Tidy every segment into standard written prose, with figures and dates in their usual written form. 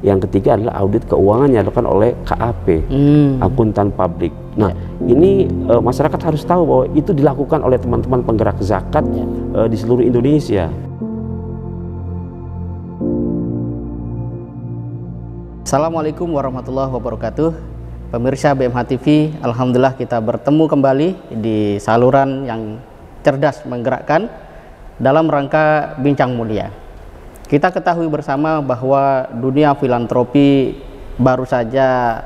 Yang ketiga adalah audit keuangan yang dilakukan oleh KAP, akuntan publik. Nah, ini masyarakat harus tahu bahwa itu dilakukan oleh teman-teman penggerak zakat di seluruh Indonesia. Assalamualaikum warahmatullahi wabarakatuh. Pemirsa BMH TV, alhamdulillah kita bertemu kembali di saluran yang cerdas menggerakkan dalam rangka Bincang Mulia. Kita ketahui bersama bahwa dunia filantropi baru saja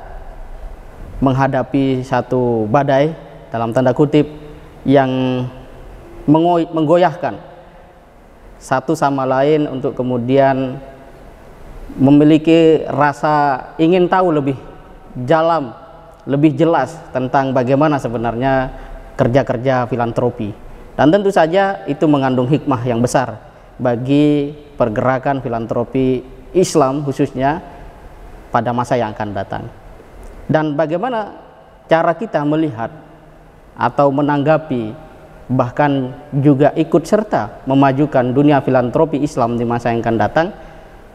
menghadapi satu badai dalam tanda kutip yang menggoyahkan satu sama lain untuk kemudian memiliki rasa ingin tahu lebih dalam, lebih jelas tentang bagaimana sebenarnya kerja-kerja filantropi. Dan tentu saja itu mengandung hikmah yang besar bagi pergerakan filantropi Islam khususnya pada masa yang akan datang. Dan bagaimana cara kita melihat atau menanggapi bahkan juga ikut serta memajukan dunia filantropi Islam di masa yang akan datang,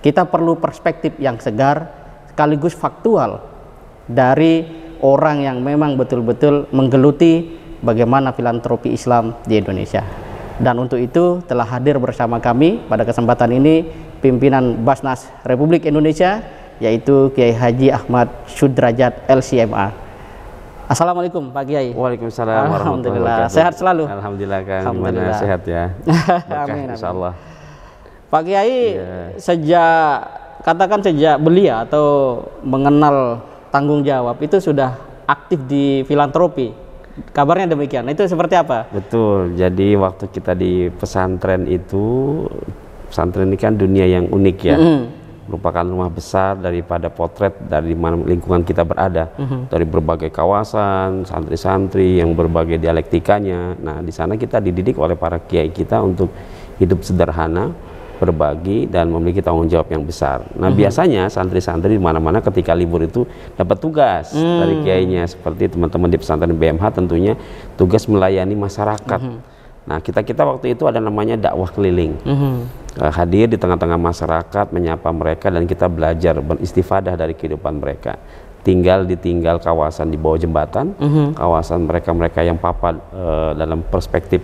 kita perlu perspektif yang segar sekaligus faktual dari orang yang memang betul-betul menggeluti bagaimana filantropi Islam di Indonesia. Dan untuk itu telah hadir bersama kami pada kesempatan ini pimpinan Basnas Republik Indonesia, yaitu Kiai Haji Ahmad Sudrajat LCMA. Assalamualaikum Pak Kiai. Waalaikumsalam warahmatullahi wabarakatuh. Sehat selalu. Alhamdulillah kan. Gimana sehat ya? Amin, insyaallah. Pak Kiai, sejak belia atau mengenal tanggung jawab itu sudah aktif di filantropi. Kabarnya demikian. Itu seperti apa? Betul. Jadi waktu kita di pesantren itu, pesantren ini kan dunia yang unik ya. Merupakan rumah besar daripada potret dari mana lingkungan kita berada. Dari berbagai kawasan, santri-santri yang berbagai dialektikanya. Nah, di sana kita dididik oleh para kiai kita untuk hidup sederhana, berbagi dan memiliki tanggung jawab yang besar. Nah, biasanya santri-santri di mana-mana ketika libur itu dapat tugas dari kiainya, seperti teman-teman di pesantren BMH tentunya tugas melayani masyarakat. Nah, kita waktu itu ada namanya dakwah keliling. Hadir di tengah-tengah masyarakat, menyapa mereka dan kita belajar beristifadah dari kehidupan mereka. Ditinggal kawasan di bawah jembatan, kawasan mereka yang papa dalam perspektif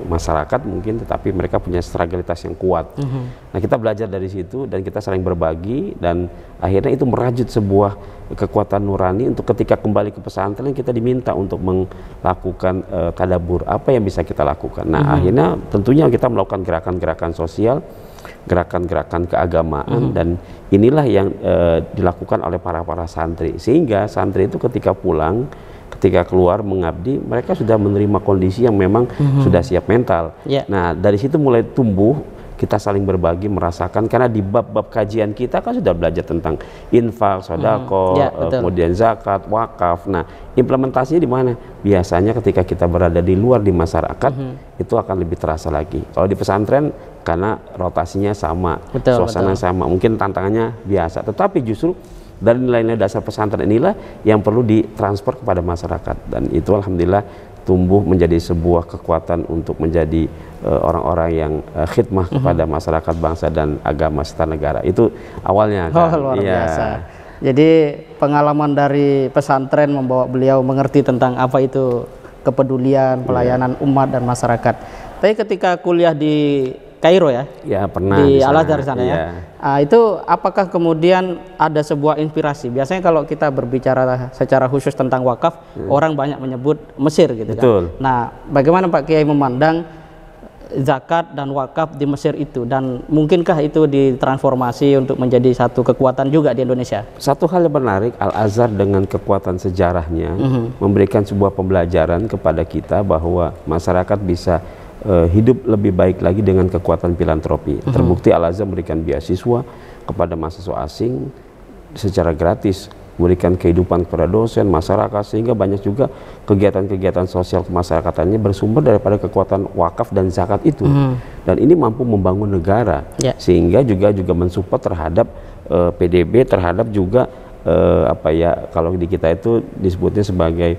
masyarakat mungkin, tetapi mereka punya strugglitas yang kuat. Nah, kita belajar dari situ dan kita saling berbagi dan akhirnya itu merajut sebuah kekuatan nurani untuk ketika kembali ke pesantren kita diminta untuk melakukan tadabur apa yang bisa kita lakukan. Nah, akhirnya tentunya kita melakukan gerakan-gerakan sosial, gerakan-gerakan keagamaan, dan inilah yang dilakukan oleh para santri, sehingga santri itu ketika pulang, ketika keluar mengabdi, mereka sudah menerima kondisi yang memang sudah siap mental. Nah, dari situ mulai tumbuh, kita saling berbagi, merasakan, karena di bab-bab kajian kita kan sudah belajar tentang infak, sodako, kemudian zakat, wakaf. Nah, implementasinya di mana? Biasanya ketika kita berada di luar di masyarakat, itu akan lebih terasa lagi. Kalau di pesantren, karena rotasinya sama, suasana sama, mungkin tantangannya biasa. Tetapi justru dari nilai-nilai dasar pesantren inilah yang perlu ditransfer kepada masyarakat. Dan itu alhamdulillah tumbuh menjadi sebuah kekuatan untuk menjadi orang-orang yang khidmah kepada masyarakat, bangsa dan agama serta negara. Itu awalnya kan. Luar biasa. Jadi pengalaman dari pesantren membawa beliau mengerti tentang apa itu kepedulian, pelayanan umat dan masyarakat. Tapi ketika kuliah di Kairo ya, pernah di Al-Azhar di sana ya. Itu apakah kemudian ada sebuah inspirasi? Biasanya kalau kita berbicara secara khusus tentang wakaf, orang banyak menyebut Mesir gitu kan. Nah, bagaimana Pak Kiai memandang zakat dan wakaf di Mesir itu, dan mungkinkah itu ditransformasi untuk menjadi satu kekuatan juga di Indonesia? Satu hal yang menarik, Al-Azhar dengan kekuatan sejarahnya memberikan sebuah pembelajaran kepada kita bahwa masyarakat bisa hidup lebih baik lagi dengan kekuatan filantropi. Terbukti Al-Azhar memberikan beasiswa kepada mahasiswa asing secara gratis, memberikan kehidupan kepada dosen, masyarakat, sehingga banyak juga kegiatan-kegiatan sosial kemasyarakatannya bersumber daripada kekuatan wakaf dan zakat itu. Dan ini mampu membangun negara, sehingga juga mensupport terhadap PDB, terhadap juga kalau di kita itu disebutnya sebagai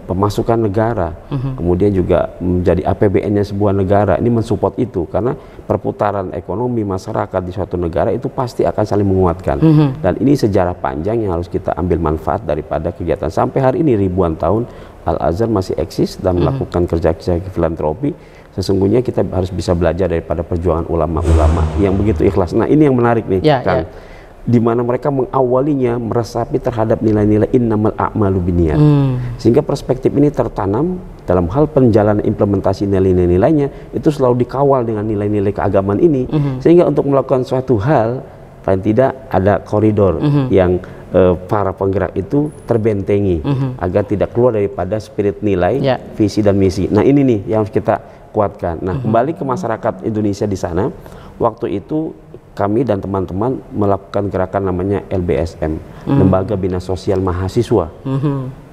pemasukan negara, kemudian juga menjadi APBN-nya sebuah negara. Ini mensupport itu karena perputaran ekonomi masyarakat di suatu negara itu pasti akan saling menguatkan. Dan ini sejarah panjang yang harus kita ambil manfaat daripada kegiatan. Sampai hari ini ribuan tahun Al-Azhar masih eksis dan melakukan kerja-kerja filantropi. Sesungguhnya kita harus bisa belajar daripada perjuangan ulama-ulama yang begitu ikhlas. Nah, ini yang menarik nih, Kang. Di mana mereka mengawalinya meresapi terhadap nilai-nilai innamal a'malu binniyat. Sehingga perspektif ini tertanam dalam hal penjalanan implementasi nilai-nilainya itu selalu dikawal dengan nilai-nilai keagamaan ini. Sehingga untuk melakukan suatu hal paling tidak ada koridor yang para penggerak itu terbentengi agar tidak keluar daripada spirit nilai, visi dan misi. Nah, ini nih yang harus kita kuatkan. Nah, kembali ke masyarakat Indonesia di sana, waktu itu kami dan teman-teman melakukan gerakan namanya LBSM, Lembaga Bina Sosial Mahasiswa.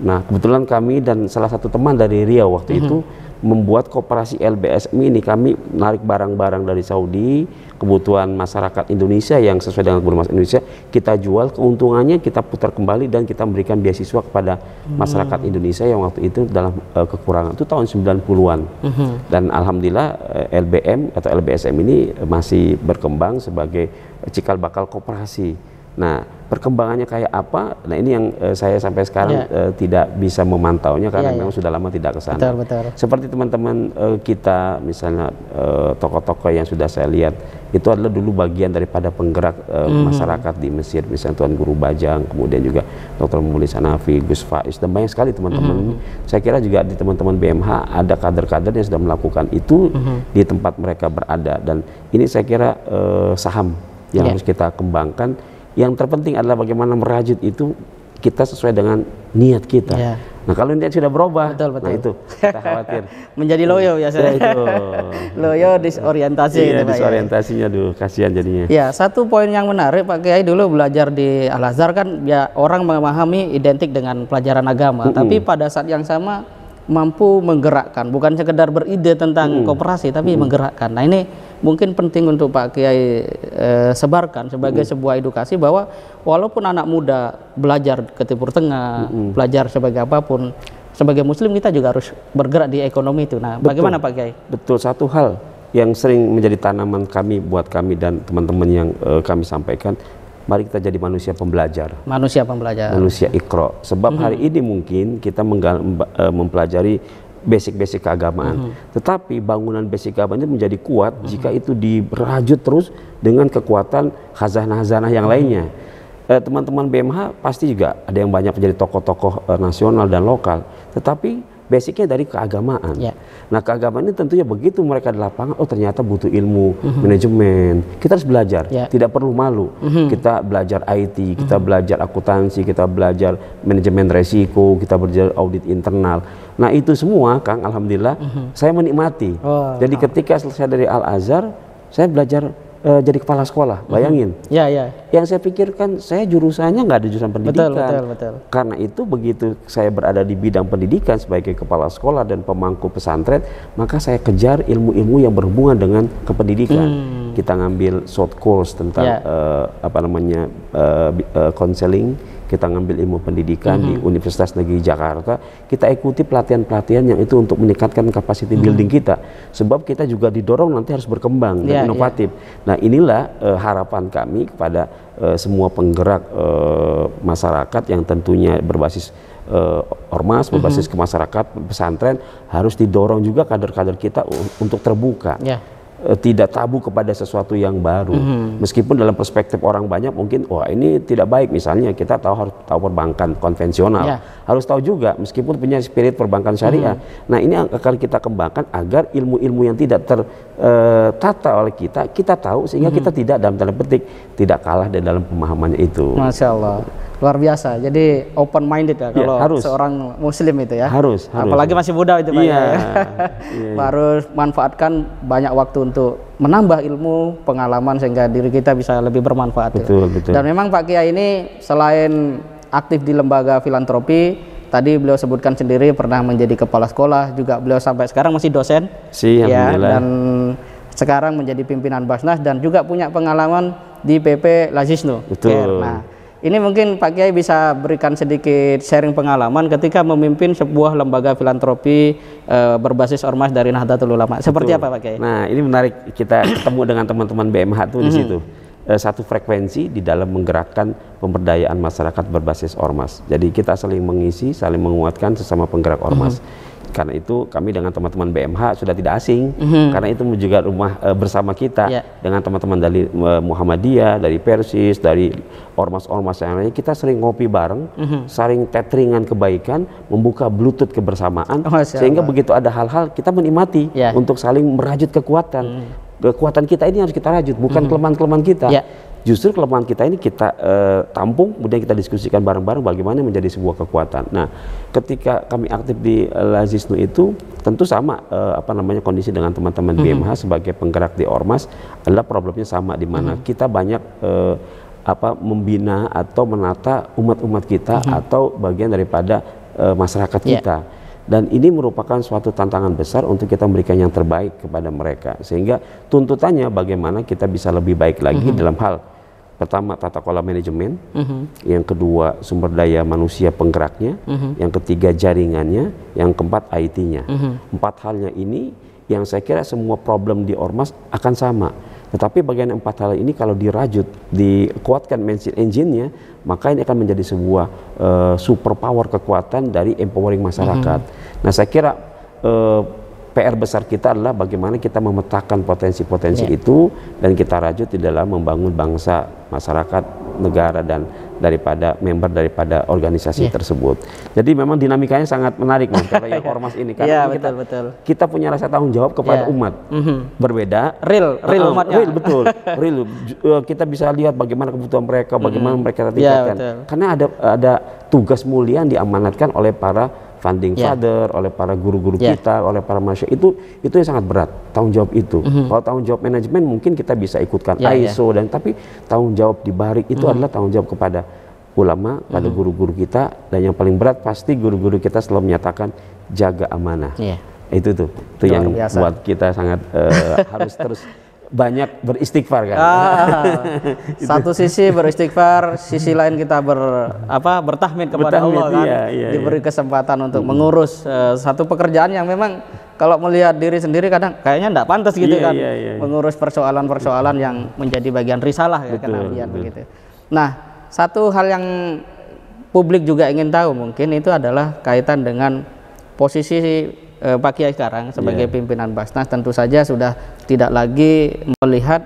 Nah, kebetulan kami dan salah satu teman dari Riau waktu itu membuat koperasi LBSM ini. Kami menarik barang-barang dari Saudi, kebutuhan masyarakat Indonesia yang sesuai dengan kebutuhan masyarakat Indonesia, kita jual, keuntungannya kita putar kembali dan kita memberikan beasiswa kepada masyarakat Indonesia yang waktu itu dalam kekurangan. Itu tahun 90-an. Dan alhamdulillah LBM atau LBSM ini masih berkembang sebagai cikal bakal koperasi. Nah, perkembangannya kayak apa? Nah, ini yang saya sampai sekarang tidak bisa memantaunya karena memang sudah lama tidak ke sana. Seperti teman-teman kita, misalnya tokoh-tokoh yang sudah saya lihat, itu adalah dulu bagian daripada penggerak masyarakat di Mesir, misalnya Tuan Guru Bajang, kemudian juga Dr. Mulis Hanafi, Gus Faiz, dan banyak sekali teman-teman. Saya kira juga di teman-teman BMH ada kader-kader yang sudah melakukan itu di tempat mereka berada, dan ini saya kira saham yang harus kita kembangkan. Yang terpenting adalah bagaimana merajut itu kita sesuai dengan niat kita. Nah, kalau niat sudah berubah, nah itu kita khawatir menjadi loyo ya saya. Loyo disorientasi gitu, Pak. Disorientasinya kasihan jadinya. Ya, satu poin yang menarik Pak Kiai, dulu belajar di Al-Azhar kan ya orang memahami identik dengan pelajaran agama, tapi pada saat yang sama mampu menggerakkan, bukan sekedar beride tentang koperasi tapi menggerakkan. Nah, ini mungkin penting untuk Pak Kiai sebarkan sebagai sebuah edukasi bahwa walaupun anak muda belajar ke Timur Tengah, belajar sebagai apapun, sebagai muslim kita juga harus bergerak di ekonomi itu. Nah, bagaimana Pak Kiai? Betul, satu hal yang sering menjadi tanaman kami, buat kami dan teman-teman yang kami sampaikan, mari kita jadi manusia pembelajar. Manusia pembelajar. Manusia iqra. Sebab hari ini mungkin kita mempelajari basic-basic keagamaan. Tetapi bangunan basic keagamaan itu menjadi kuat jika itu dirajut terus dengan kekuatan khazanah-khazanah yang lainnya. Teman-teman BMH pasti juga ada yang banyak menjadi tokoh-tokoh nasional dan lokal. Tetapi basicnya dari keagamaan. Nah, keagamaan ini tentunya begitu mereka di lapangan, oh ternyata butuh ilmu manajemen. Kita harus belajar, tidak perlu malu. Kita belajar IT, kita belajar akuntansi, kita belajar manajemen resiko, kita belajar audit internal. Nah, itu semua, Kang, alhamdulillah saya menikmati. Jadi ketika selesai dari Al-Azhar, saya belajar jadi kepala sekolah, bayangin. Yang saya pikirkan, saya jurusannya nggak ada jurusan pendidikan. Betul. Karena itu begitu saya berada di bidang pendidikan sebagai kepala sekolah dan pemangku pesantren, maka saya kejar ilmu-ilmu yang berhubungan dengan kependidikan. Kita ngambil short course tentang konseling. Kita ngambil ilmu pendidikan di Universitas Negeri Jakarta, kita ikuti pelatihan-pelatihan yang itu untuk meningkatkan capacity building kita, sebab kita juga didorong nanti harus berkembang dan inovatif. Nah, inilah harapan kami kepada semua penggerak masyarakat yang tentunya berbasis ormas, berbasis ke masyarakat, pesantren, harus didorong juga kader-kader kita untuk terbuka. Tidak tabu kepada sesuatu yang baru. Meskipun dalam perspektif orang banyak mungkin, wah ini tidak baik, misalnya kita harus tahu perbankan konvensional, harus tahu juga meskipun punya spirit perbankan syariah. Nah, ini akan kita kembangkan agar ilmu-ilmu yang tidak tertata oleh kita tahu, sehingga kita tidak dalam tanda petik tidak kalah dalam pemahamannya itu. Masya Allah, luar biasa. Jadi open minded ya kalau seorang muslim itu ya. Harus. Apalagi masih muda itu Pak. Harus manfaatkan banyak waktu untuk menambah ilmu, pengalaman sehingga diri kita bisa lebih bermanfaat. Betul. Dan memang Pak Kiai ini selain aktif di lembaga filantropi, tadi beliau sebutkan sendiri pernah menjadi kepala sekolah, juga beliau sampai sekarang masih dosen. Dan sekarang menjadi pimpinan Basnas dan juga punya pengalaman di PP Lazisnu. Nah, ini mungkin Pak Kiai bisa berikan sedikit sharing pengalaman ketika memimpin sebuah lembaga filantropi berbasis ormas dari Nahdlatul Ulama. Seperti apa Pak Kiai? Nah, ini menarik, kita ketemu dengan teman-teman BMH tuh di situ. Satu frekuensi di dalam menggerakkan pemberdayaan masyarakat berbasis ormas. Jadi kita saling mengisi, saling menguatkan sesama penggerak ormas. Karena itu kami dengan teman-teman BMH sudah tidak asing, karena itu juga rumah bersama kita dengan teman-teman dari Muhammadiyah, dari Persis, dari ormas-ormas yang lainnya. Kita sering ngopi bareng, saling tetheringan kebaikan, membuka bluetooth kebersamaan, sehingga begitu ada hal-hal kita menikmati untuk saling merajut kekuatan. Kekuatan kita ini harus kita rajut, bukan kelemahan-kelemahan kita. Justru kelemahan kita ini kita tampung, kemudian kita diskusikan bareng-bareng bagaimana menjadi sebuah kekuatan. Nah, ketika kami aktif di Lazisnu itu tentu sama kondisi dengan teman-teman BMH sebagai penggerak di ormas adalah problemnya sama, di mana kita banyak membina atau menata umat-umat kita atau bagian daripada masyarakat kita. Dan ini merupakan suatu tantangan besar untuk kita memberikan yang terbaik kepada mereka, sehingga tuntutannya bagaimana kita bisa lebih baik lagi dalam hal pertama tata kelola manajemen, yang kedua sumber daya manusia penggeraknya, yang ketiga jaringannya, yang keempat IT-nya. Empat halnya ini yang saya kira semua problem di ormas akan sama. Tetapi bagian empat hal ini kalau dirajut, dikuatkan engine-nya, maka ini akan menjadi sebuah super power kekuatan dari empowering masyarakat. Nah, saya kira PR besar kita adalah bagaimana kita memetakan potensi-potensi itu dan kita rajut di dalam membangun bangsa, masyarakat, negara, dan daripada member daripada organisasi tersebut. Jadi memang dinamikanya sangat menarik, Mas, kalau yang ormas ini, karena kita punya rasa tanggung jawab kepada umat. Berbeda, real umatnya. Betul, real. Kita bisa lihat bagaimana kebutuhan mereka, bagaimana mereka tingkatkan. Karena ada tugas mulia yang diamanatkan oleh para funding father, oleh para guru-guru kita, oleh para masyarakat, itu yang sangat berat, tanggung jawab itu. Kalau tanggung jawab manajemen mungkin kita bisa ikutkan ISO, dan tapi tanggung jawab di balik itu adalah tanggung jawab kepada ulama, pada guru-guru kita, dan yang paling berat pasti guru-guru kita selalu menyatakan jaga amanah. Itu yang buat kita sangat harus terus banyak beristighfar kan. Satu sisi beristighfar, sisi lain kita bertahmid kepada Allah kan. Diberi kesempatan untuk mengurus satu pekerjaan yang memang kalau melihat diri sendiri kadang kayaknya enggak pantas gitu kan. Mengurus persoalan-persoalan yang menjadi bagian risalah kenabian begitu. Nah, satu hal yang publik juga ingin tahu mungkin itu adalah kaitan dengan posisi Pak Kiai sekarang sebagai pimpinan Basnas. Tentu saja sudah tidak lagi melihat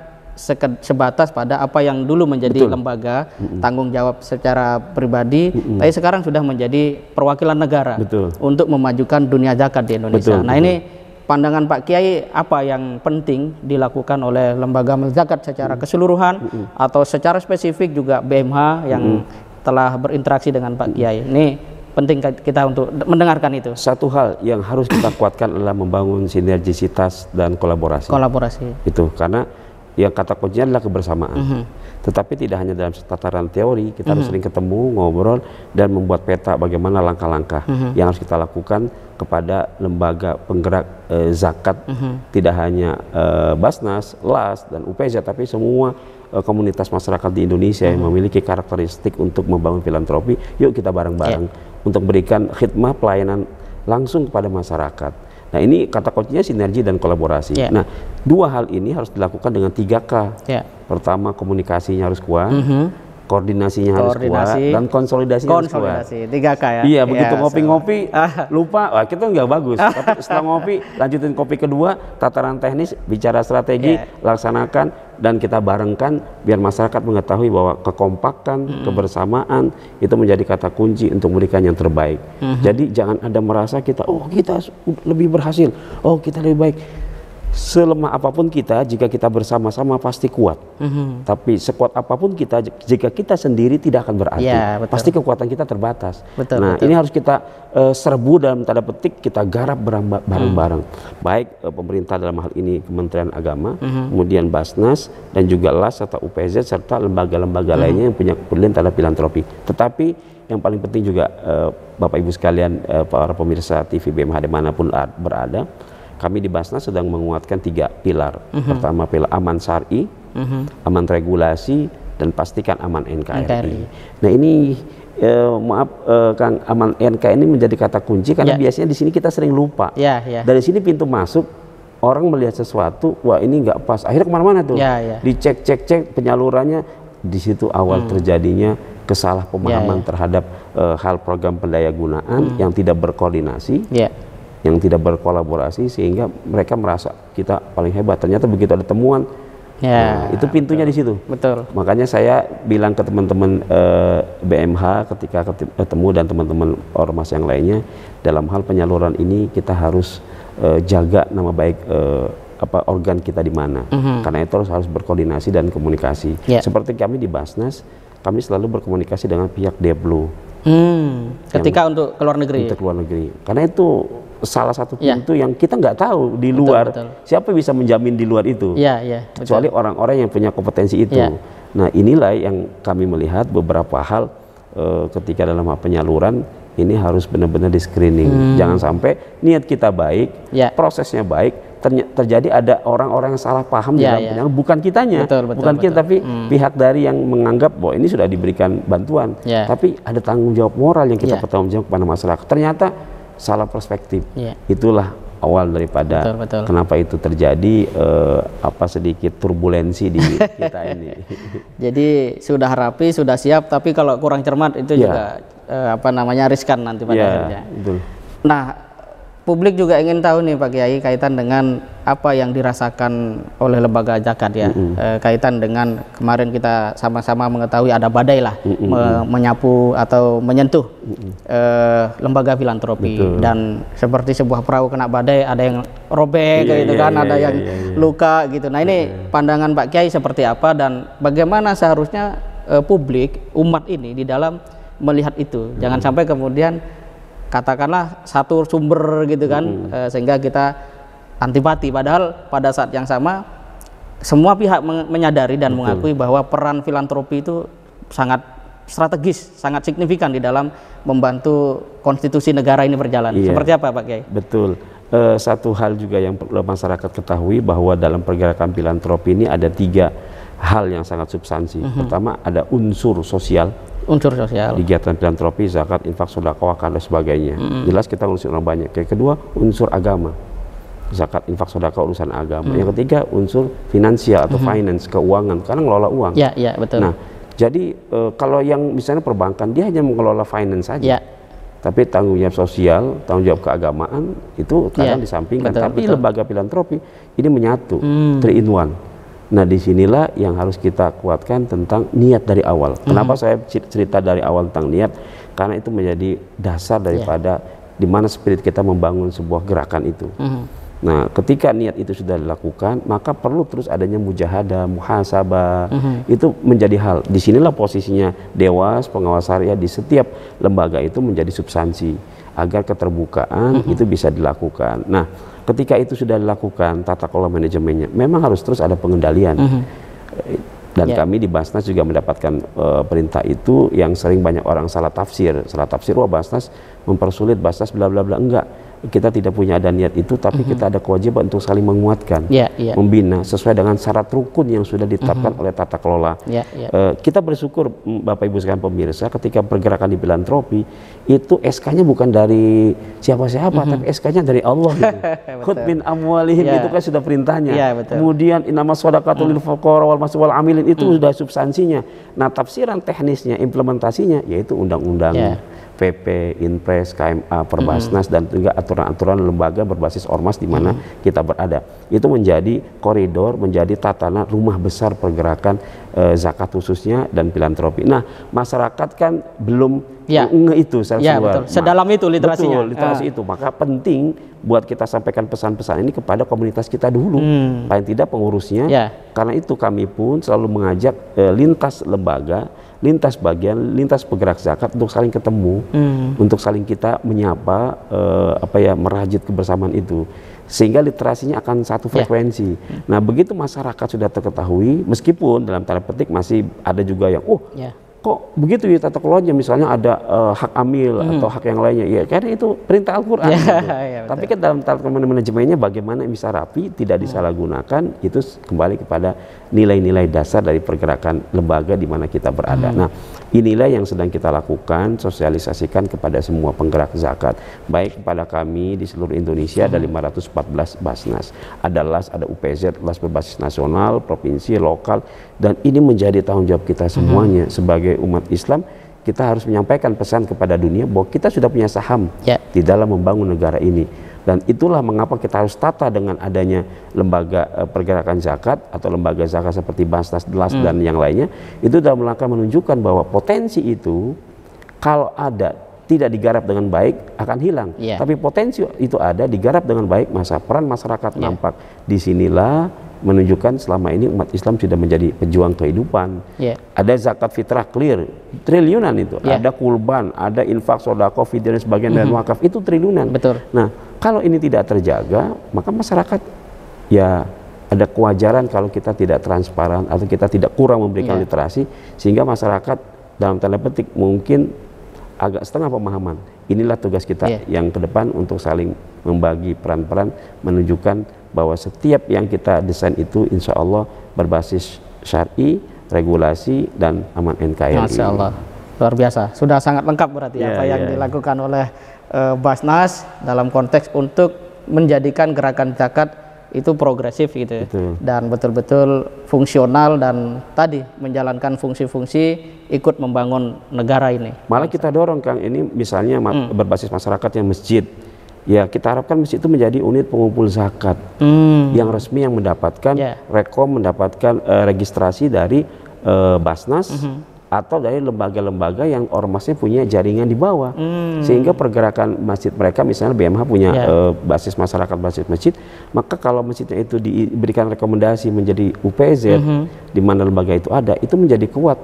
sebatas pada apa yang dulu menjadi lembaga tanggung jawab secara pribadi, tapi sekarang sudah menjadi perwakilan negara untuk memajukan dunia zakat di Indonesia. Nah, ini pandangan Pak Kiai apa yang penting dilakukan oleh lembaga zakat secara keseluruhan atau secara spesifik juga BMH yang telah berinteraksi dengan Pak Kiai. Ini penting kita untuk mendengarkan itu. Satu hal yang harus kita kuatkan adalah membangun sinergisitas dan kolaborasi. Itu karena yang kata kuncinya adalah kebersamaan. Tetapi tidak hanya dalam tataran teori, kita harus sering ketemu, ngobrol, dan membuat peta bagaimana langkah-langkah yang harus kita lakukan kepada lembaga penggerak zakat, tidak hanya Basnas, LAS, dan UPZ, tapi semua komunitas masyarakat di Indonesia yang memiliki karakteristik untuk membangun filantropi. Yuk kita bareng-bareng untuk berikan khidmah pelayanan langsung kepada masyarakat. Nah, ini kata kuncinya sinergi dan kolaborasi. Nah, dua hal ini harus dilakukan dengan 3K. Pertama, komunikasinya harus kuat, koordinasinya harus kuat, dan konsolidasinya harus kuat. 3K ya. Iya, begitu ngopi-ngopi lupa, wah kita nggak bagus. Tapi setelah ngopi, lanjutin kopi kedua, tataran teknis, bicara strategi, laksanakan, dan kita barengkan biar masyarakat mengetahui bahwa kekompakan, kebersamaan itu menjadi kata kunci untuk memberikan yang terbaik. Jadi jangan ada merasa kita lebih berhasil, kita lebih baik. Selemah apapun kita, jika kita bersama-sama pasti kuat. Tapi sekuat apapun kita, jika kita sendiri tidak akan berarti. Pasti kekuatan kita terbatas. Ini harus kita serbu dalam tanda petik, kita garap bareng-bareng. Baik pemerintah dalam hal ini Kementerian Agama, kemudian Basnas, dan juga LAS serta UPZ serta lembaga-lembaga lainnya yang punya kepedulian terhadap filantropi. Tetapi yang paling penting juga Bapak Ibu sekalian, para pemirsa TV BMH dimanapun berada, kami di Basnas sedang menguatkan 3 pilar. Pertama, pilar aman syar'i, aman regulasi, dan pastikan aman NKRI. Nah ini maaf Kang, aman NKRI ini menjadi kata kunci karena biasanya di sini kita sering lupa. Dari sini pintu masuk, orang melihat sesuatu, wah ini nggak pas, akhirnya kemana-mana tuh, dicek penyalurannya, di situ awal terjadinya kesalahpemahaman terhadap hal program pendaya-gunaan yang tidak berkoordinasi, yang tidak berkolaborasi, sehingga mereka merasa kita paling hebat. Ternyata begitu ada temuan, nah, itu pintunya di situ. Makanya saya bilang ke teman-teman BMH ketika ketemu dan teman-teman ormas yang lainnya, dalam hal penyaluran ini kita harus jaga nama baik organ kita di mana, karena itu harus berkoordinasi dan komunikasi. Seperti kami di Basnas, kami selalu berkomunikasi dengan pihak Deplu. Ketika untuk keluar negeri. Untuk keluar negeri, karena itu salah satu pintu yang kita nggak tahu di luar, siapa bisa menjamin di luar itu, kecuali orang-orang yang punya kompetensi itu. Nah inilah yang kami melihat beberapa hal ketika dalam penyaluran ini harus benar-benar di screening. Jangan sampai niat kita baik, prosesnya baik, terjadi ada orang-orang yang salah paham dalam penyaluran, bukan kitanya, bukan kita, tapi pihak dari yang menganggap bahwa ini sudah diberikan bantuan, tapi ada tanggung jawab moral yang kita bertanggung jawab kepada masyarakat. Ternyata salah perspektif. Itulah awal daripada kenapa itu terjadi sedikit turbulensi di kita ini. Jadi sudah rapi, sudah siap, tapi kalau kurang cermat itu juga riskan nanti pada akhirnya. Nah, publik juga ingin tahu nih Pak Kiai kaitan dengan apa yang dirasakan oleh lembaga zakat ya, kaitan dengan kemarin kita sama-sama mengetahui ada badai lah menyapu atau menyentuh lembaga filantropi, dan seperti sebuah perahu kena badai, ada yang robek gitu kan, ada yang luka gitu. Nah ini pandangan Pak Kiai seperti apa, dan bagaimana seharusnya publik umat ini di dalam melihat itu, jangan sampai kemudian katakanlah satu sumber gitu kan, sehingga kita antipati, padahal pada saat yang sama semua pihak menyadari dan mengakui bahwa peran filantropi itu sangat strategis, sangat signifikan di dalam membantu konstitusi negara ini berjalan. Seperti apa Pak Kiai? Betul. Satu hal juga yang perlu masyarakat ketahui, bahwa dalam pergerakan filantropi ini ada 3 hal yang sangat substansi. Pertama, ada unsur sosial. Kegiatan filantropi, zakat, infak, sedekah, dan sebagainya. Jelas kita ngurusin orang banyak. Yang kedua, unsur agama. Zakat, infak, sedekah, urusan agama. Yang ketiga, unsur finansial atau finance, keuangan, karena ngelola uang. Betul. Nah, jadi kalau yang misalnya perbankan, dia hanya mengelola finance saja. Tapi tanggung jawab sosial, tanggung jawab keagamaan itu kadang disampingkan. Tapi lembaga filantropi ini menyatu, 3 in 1. Nah disinilah yang harus kita kuatkan tentang niat dari awal. Kenapa saya cerita dari awal tentang niat? Karena itu menjadi dasar daripada di mana spirit kita membangun sebuah gerakan itu. Nah ketika niat itu sudah dilakukan, maka perlu terus adanya mujahadah, muhasabah. Itu menjadi hal. Disinilah posisinya Dewas, pengawas syariah di setiap lembaga itu menjadi substansi, agar keterbukaan itu bisa dilakukan. Nah ketika itu sudah dilakukan, tata kelola manajemennya memang harus terus ada pengendalian. Dan kami di Basnas juga mendapatkan perintah itu, yang sering banyak orang salah tafsir. Wah Basnas mempersulit, Basnas bla bla bla. Enggak, kita tidak punya ada niat itu, tapi kita ada kewajiban untuk saling menguatkan, membina sesuai dengan syarat rukun yang sudah ditetapkan oleh tata kelola. Kita bersyukur Bapak Ibu sekalian pemirsa, ketika pergerakan di filantropi itu SK-nya bukan dari siapa-siapa, tapi SK-nya dari Allah gitu. Khudz min amwalihim, itu kan sudah perintahnya. Kemudian innamas shadaqatul lil fuqara wal masakin wal amilin, itu sudah substansinya. Nah tafsiran teknisnya, implementasinya yaitu undang-undang, PP, Inpres, KMA, Perbasnas, dan juga aturan-aturan lembaga berbasis ormas di mana kita berada. Itu menjadi koridor, menjadi tatanan rumah besar pergerakan zakat khususnya dan filantropi. Nah, masyarakat kan belum itu sedalam itu literasinya. Betul, literasi itu. Maka penting buat kita sampaikan pesan-pesan ini kepada komunitas kita dulu, paling tidak pengurusnya. Karena itu kami pun selalu mengajak lintas lembaga, lintas bagian, lintas penggerak zakat untuk saling ketemu, untuk saling kita menyapa, merajut kebersamaan itu, sehingga literasinya akan satu frekuensi. Nah begitu masyarakat sudah terketahui, meskipun dalam tanda petik masih ada juga yang kok begitu ya tata kelolanya, misalnya ada hak amil atau hak yang lainnya, ya karena itu perintah Al-Quran gitu. Tapi kan dalam tata manajemennya bagaimana bisa rapi, tidak disalahgunakan, itu kembali kepada nilai-nilai dasar dari pergerakan lembaga di mana kita berada. Nah, inilah yang sedang kita lakukan, sosialisasikan kepada semua penggerak zakat, baik kepada kami di seluruh Indonesia, ada 514 Basnas, ada LAS, ada UPZ, LAS berbasis nasional, provinsi, lokal, dan ini menjadi tanggung jawab kita semuanya sebagai umat Islam. Kita harus menyampaikan pesan kepada dunia bahwa kita sudah punya saham di dalam membangun negara ini, dan itulah mengapa kita harus tata dengan adanya lembaga pergerakan zakat atau lembaga zakat seperti Basnas, DLAS dan yang lainnya. Itu dalam rangka menunjukkan bahwa potensi itu kalau ada tidak digarap dengan baik akan hilang, tapi potensi itu ada digarap dengan baik, masa peran masyarakat nampak. Disinilah menunjukkan selama ini umat Islam sudah menjadi pejuang kehidupan. Ada zakat fitrah clear, triliunan itu. Ada kurban, ada infak, sodako, fidyah dan sebagian dan wakaf, itu triliunan. Betul. Nah, kalau ini tidak terjaga, maka masyarakat ya ada kewajaran kalau kita tidak transparan atau kita tidak kurang memberikan literasi, sehingga masyarakat dalam tanda petik mungkin agak setengah pemahaman. Inilah tugas kita yang ke depan untuk saling membagi peran-peran, menunjukkan bahwa setiap yang kita desain itu insya Allah berbasis syar'i, regulasi, dan aman NKRI. Masya Allah, luar biasa. Sudah sangat lengkap berarti apa yang dilakukan oleh Basnas dalam konteks untuk menjadikan gerakan zakat itu progresif gitu, dan betul-betul fungsional, dan tadi menjalankan fungsi-fungsi ikut membangun negara ini. Malah kita dorong Kang, ini misalnya berbasis masyarakat yang masjid, ya kita harapkan masjid itu menjadi unit pengumpul zakat yang resmi, yang mendapatkan rekom, mendapatkan registrasi dari Basnas atau dari lembaga-lembaga yang ormasnya punya jaringan di bawah, sehingga pergerakan masjid mereka, misalnya BMH punya basis masyarakat, basis masjid, maka kalau masjidnya itu diberikan rekomendasi menjadi UPZ, di mana lembaga itu ada, itu menjadi kuat.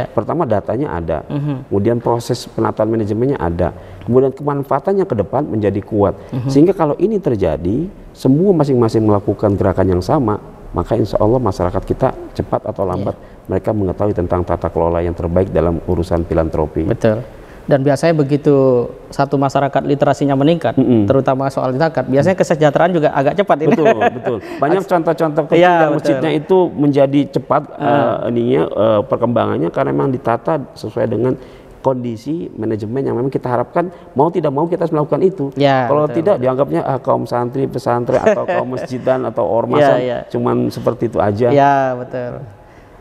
Pertama datanya ada, kemudian proses penataan manajemennya ada, kemudian kemanfaatannya ke depan menjadi kuat, sehingga kalau ini terjadi, semua masing-masing melakukan gerakan yang sama, maka insya Allah masyarakat kita cepat atau lambat mereka mengetahui tentang tata kelola yang terbaik dalam urusan filantropi. Betul. Dan biasanya begitu satu masyarakat literasinya meningkat, terutama soal zakat, biasanya kesejahteraan juga agak cepat ini. Betul, betul. Banyak contoh-contoh ketika masjidnya itu menjadi cepat perkembangannya karena memang ditata sesuai dengan kondisi manajemen yang memang kita harapkan, mau tidak mau kita harus melakukan itu. Kalau tidak dianggapnya kaum santri, pesantren atau kaum masjidan atau ormasan cuman seperti itu aja. Betul.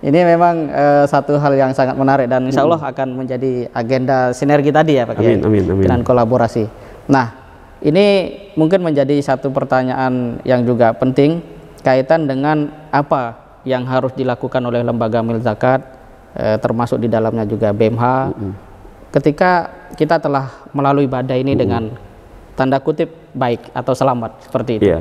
Ini memang satu hal yang sangat menarik, dan insya Allah akan menjadi agenda sinergi tadi ya Pak Kiai, dengan kolaborasi. Nah, ini mungkin menjadi satu pertanyaan yang juga penting kaitan dengan apa yang harus dilakukan oleh lembaga amil zakat, termasuk di dalamnya juga BMH. Ketika kita telah melalui badai ini dengan tanda kutip baik atau selamat seperti itu.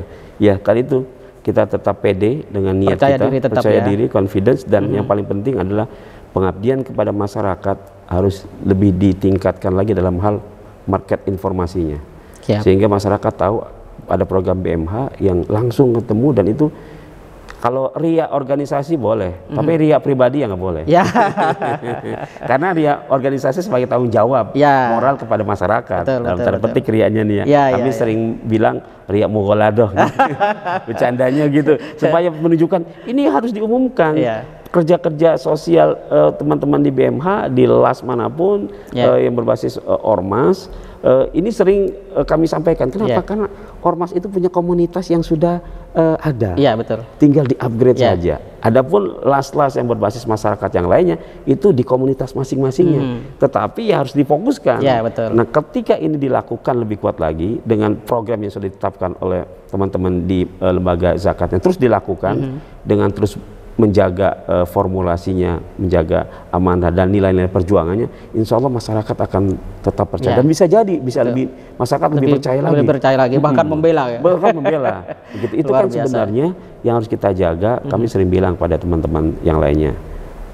Kali itu kita tetap pede dengan niat kita, percaya diri, confidence, dan yang paling penting adalah pengabdian kepada masyarakat harus lebih ditingkatkan lagi dalam hal market informasinya, sehingga masyarakat tahu ada program BMH yang langsung ketemu, dan itu kalau ria organisasi boleh, tapi ria pribadi ya nggak boleh. Karena ria organisasi sebagai tanggung jawab moral kepada masyarakat. Dalam tanda petik rianya nih Kami sering bilang ria mughaladoh, bercandanya gitu, supaya menunjukkan ini harus diumumkan. Kerja-kerja sosial teman-teman di BMH, di LAS manapun yang berbasis ormas, ini sering kami sampaikan. Kenapa? Karena ormas itu punya komunitas yang sudah ada. Betul. Tinggal di-upgrade saja. Adapun las-las yang berbasis masyarakat yang lainnya itu di komunitas masing-masingnya. Tetapi ya harus difokuskan. Betul. Nah, ketika ini dilakukan lebih kuat lagi dengan program yang sudah ditetapkan oleh teman-teman di lembaga zakatnya, terus dilakukan dengan terus menjaga formulasinya, menjaga amanah dan nilai-nilai perjuangannya, insya Allah masyarakat akan tetap percaya dan bisa jadi lebih masyarakat lebih percaya lagi, bahkan membela Begitu. Itu kan sebenarnya yang harus kita jaga. Kami sering bilang pada teman-teman yang lainnya,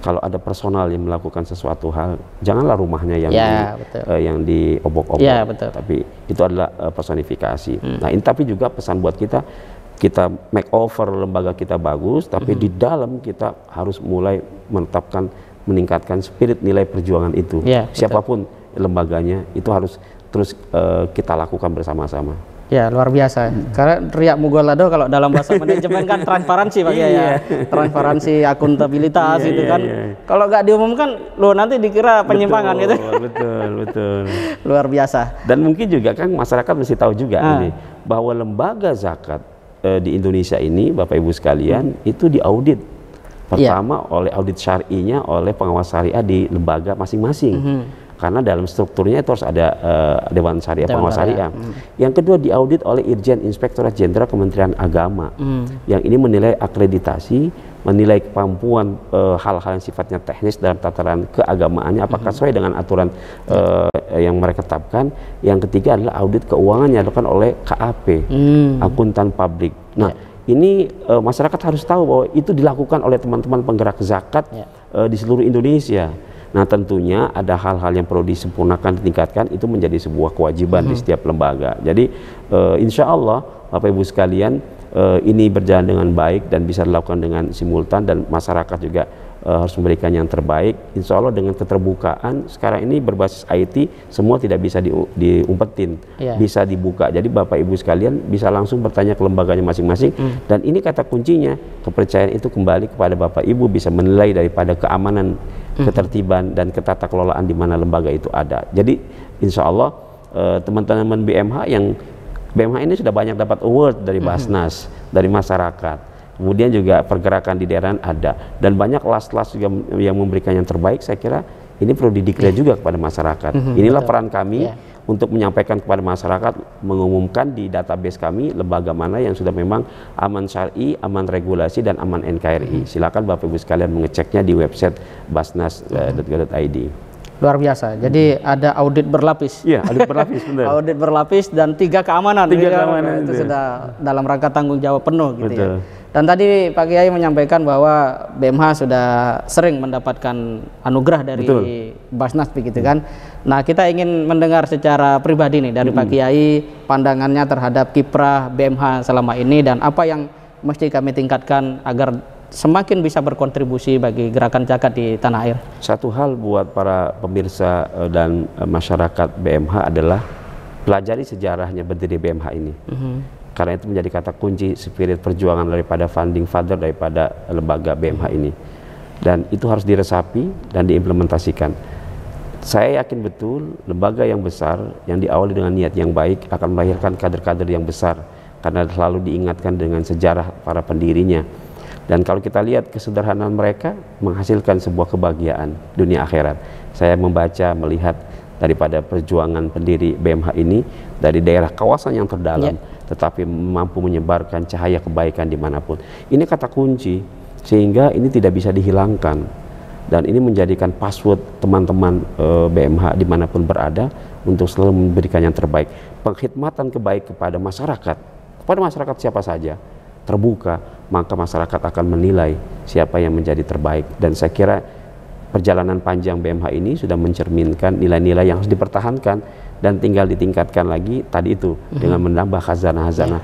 kalau ada personal yang melakukan sesuatu hal, janganlah rumahnya yang diobok-obok, tapi itu adalah personifikasi. Nah, ini tapi juga pesan buat kita make over lembaga kita bagus, tapi di dalam kita harus mulai menetapkan meningkatkan spirit nilai perjuangan itu. Ya, Siapapun lembaganya itu harus terus kita lakukan bersama-sama. Ya, luar biasa. Karena riak mugolado kalau dalam bahasa manajemen kan transparansi Pak Kiai ya. Transparansi, akuntabilitas itu kan. Kalau nggak diumumkan, lo nanti dikira penyimpangan gitu. Betul. Luar biasa. Dan mungkin juga kan masyarakat mesti tahu juga ini bahwa lembaga zakat di Indonesia ini, Bapak Ibu sekalian, itu diaudit. Pertama oleh audit syar'inya oleh pengawas syariah di lembaga masing-masing. Karena dalam strukturnya itu harus ada Dewan Syariah, pengawas syariah. Yang kedua diaudit oleh Irjen Inspektorat Jenderal Kementerian Agama. Yang ini menilai akreditasi, menilai kemampuan hal-hal yang sifatnya teknis dalam tataran keagamaannya apakah sesuai dengan aturan yang mereka tetapkan. Yang ketiga adalah audit keuangan yang dilakukan oleh KAP, akuntan publik. Nah, ini masyarakat harus tahu bahwa itu dilakukan oleh teman-teman penggerak zakat di seluruh Indonesia. Nah, tentunya ada hal-hal yang perlu disempurnakan, ditingkatkan, itu menjadi sebuah kewajiban di setiap lembaga. Jadi insya Allah Bapak Ibu sekalian, ini berjalan dengan baik dan bisa dilakukan dengan simultan, dan masyarakat juga harus memberikan yang terbaik. Insya Allah dengan keterbukaan sekarang ini berbasis IT, semua tidak bisa diumpetin, bisa dibuka. Jadi Bapak Ibu sekalian bisa langsung bertanya ke lembaganya masing-masing. Dan ini kata kuncinya, kepercayaan itu kembali kepada Bapak Ibu bisa menilai daripada keamanan, ketertiban dan ketata kelolaan di mana lembaga itu ada. Jadi insya Allah teman-teman BMH ini sudah banyak dapat award dari Basnas, dari masyarakat. Kemudian juga pergerakan di daerah ada, dan banyak las-las juga yang memberikan yang terbaik. Saya kira ini perlu dideklarasi juga kepada masyarakat. Inilah peran kami untuk menyampaikan kepada masyarakat, mengumumkan di database kami lembaga mana yang sudah memang aman syar'i, aman regulasi, dan aman NKRI. Silakan Bapak Ibu sekalian mengeceknya di website basnas.go.id. Luar biasa. Jadi ada audit berlapis. Iya, audit berlapis, benar. Audit berlapis dan 3 keamanan. 3 keamanan itu sudah dalam rangka tanggung jawab penuh gitu. Betul. Ya. Dan tadi Pak Kiai menyampaikan bahwa BMH sudah sering mendapatkan anugerah dari Basnas begitu kan. Nah, kita ingin mendengar secara pribadi nih dari Pak Kiai pandangannya terhadap kiprah BMH selama ini, dan apa yang mesti kami tingkatkan agar semakin bisa berkontribusi bagi gerakan zakat di tanah air. Satu hal buat para pemirsa dan masyarakat BMH adalah pelajari sejarahnya berdiri BMH ini. Karena itu menjadi kata kunci spirit perjuangan daripada founding father daripada lembaga BMH ini. Dan itu harus diresapi dan diimplementasikan. Saya yakin betul lembaga yang besar yang diawali dengan niat yang baik akan melahirkan kader-kader yang besar, karena selalu diingatkan dengan sejarah para pendirinya. Dan kalau kita lihat kesederhanaan mereka menghasilkan sebuah kebahagiaan dunia akhirat. Saya membaca, melihat daripada perjuangan pendiri BMH ini dari daerah kawasan yang terdalam, tetapi mampu menyebarkan cahaya kebaikan dimanapun. Ini kata kunci, sehingga ini tidak bisa dihilangkan. Dan ini menjadikan password teman-teman BMH dimanapun berada untuk selalu memberikan yang terbaik. Pengkhidmatan kebaik kepada masyarakat siapa saja, terbuka, maka masyarakat akan menilai siapa yang menjadi terbaik. Dan saya kira perjalanan panjang BMH ini sudah mencerminkan nilai-nilai yang harus dipertahankan, dan tinggal ditingkatkan lagi tadi itu dengan menambah khazanah-khazanah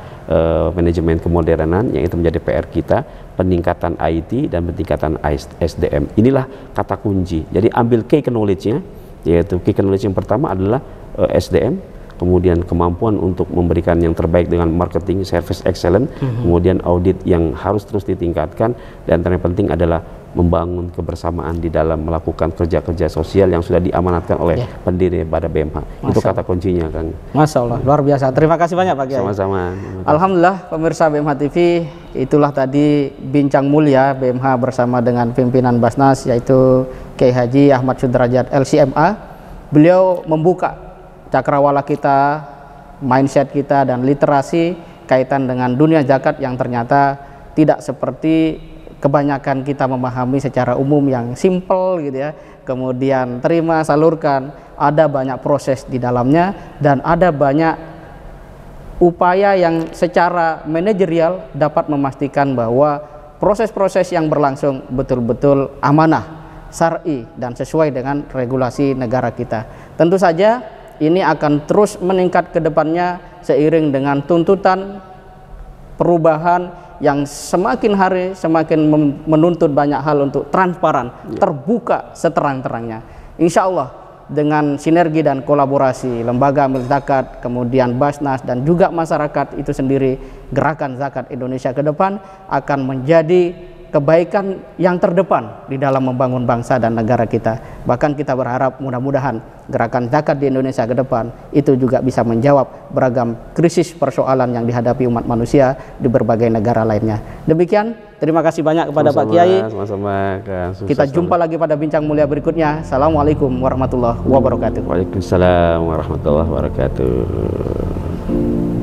manajemen kemodernan, yang itu menjadi PR kita, peningkatan IT dan peningkatan SDM. Inilah kata kunci. Jadi ambil key knowledge-nya, yaitu key knowledge yang pertama adalah SDM, kemudian kemampuan untuk memberikan yang terbaik dengan marketing, service excellent, kemudian audit yang harus terus ditingkatkan, dan yang penting adalah membangun kebersamaan di dalam melakukan kerja-kerja sosial yang sudah diamanatkan oleh pendiri pada BMH. Itu kata kuncinya, Kang. Masya Allah, luar biasa. Terima kasih banyak Pak Kiai. Sama-sama. Alhamdulillah, pemirsa BMH TV, itulah tadi bincang mulia BMH bersama dengan pimpinan Basnas, yaitu Kiai Haji Ahmad Sudrajat LCMA. Beliau membuka cakrawala kita, mindset kita, dan literasi kaitan dengan dunia zakat yang ternyata tidak seperti kebanyakan kita memahami secara umum yang simple gitu ya, kemudian terima salurkan. Ada banyak proses di dalamnya, dan ada banyak upaya yang secara manajerial dapat memastikan bahwa proses-proses yang berlangsung betul-betul amanah, syar'i, dan sesuai dengan regulasi negara kita. Tentu saja ini akan terus meningkat ke depannya seiring dengan tuntutan perubahan yang semakin hari semakin menuntut banyak hal untuk transparan, terbuka seterang-terangnya. Insya Allah dengan sinergi dan kolaborasi lembaga amil zakat, kemudian Basnas dan juga masyarakat itu sendiri, gerakan zakat Indonesia ke depan akan menjadi kebaikan yang terdepan di dalam membangun bangsa dan negara kita. Bahkan kita berharap mudah-mudahan gerakan zakat di Indonesia ke depan itu juga bisa menjawab beragam krisis persoalan yang dihadapi umat manusia di berbagai negara lainnya. Demikian, terima kasih banyak kepada Pak Kiai. Sama-sama. Kita jumpa lagi pada bincang mulia berikutnya. Assalamualaikum warahmatullahi wabarakatuh. Waalaikumsalam warahmatullahi wabarakatuh.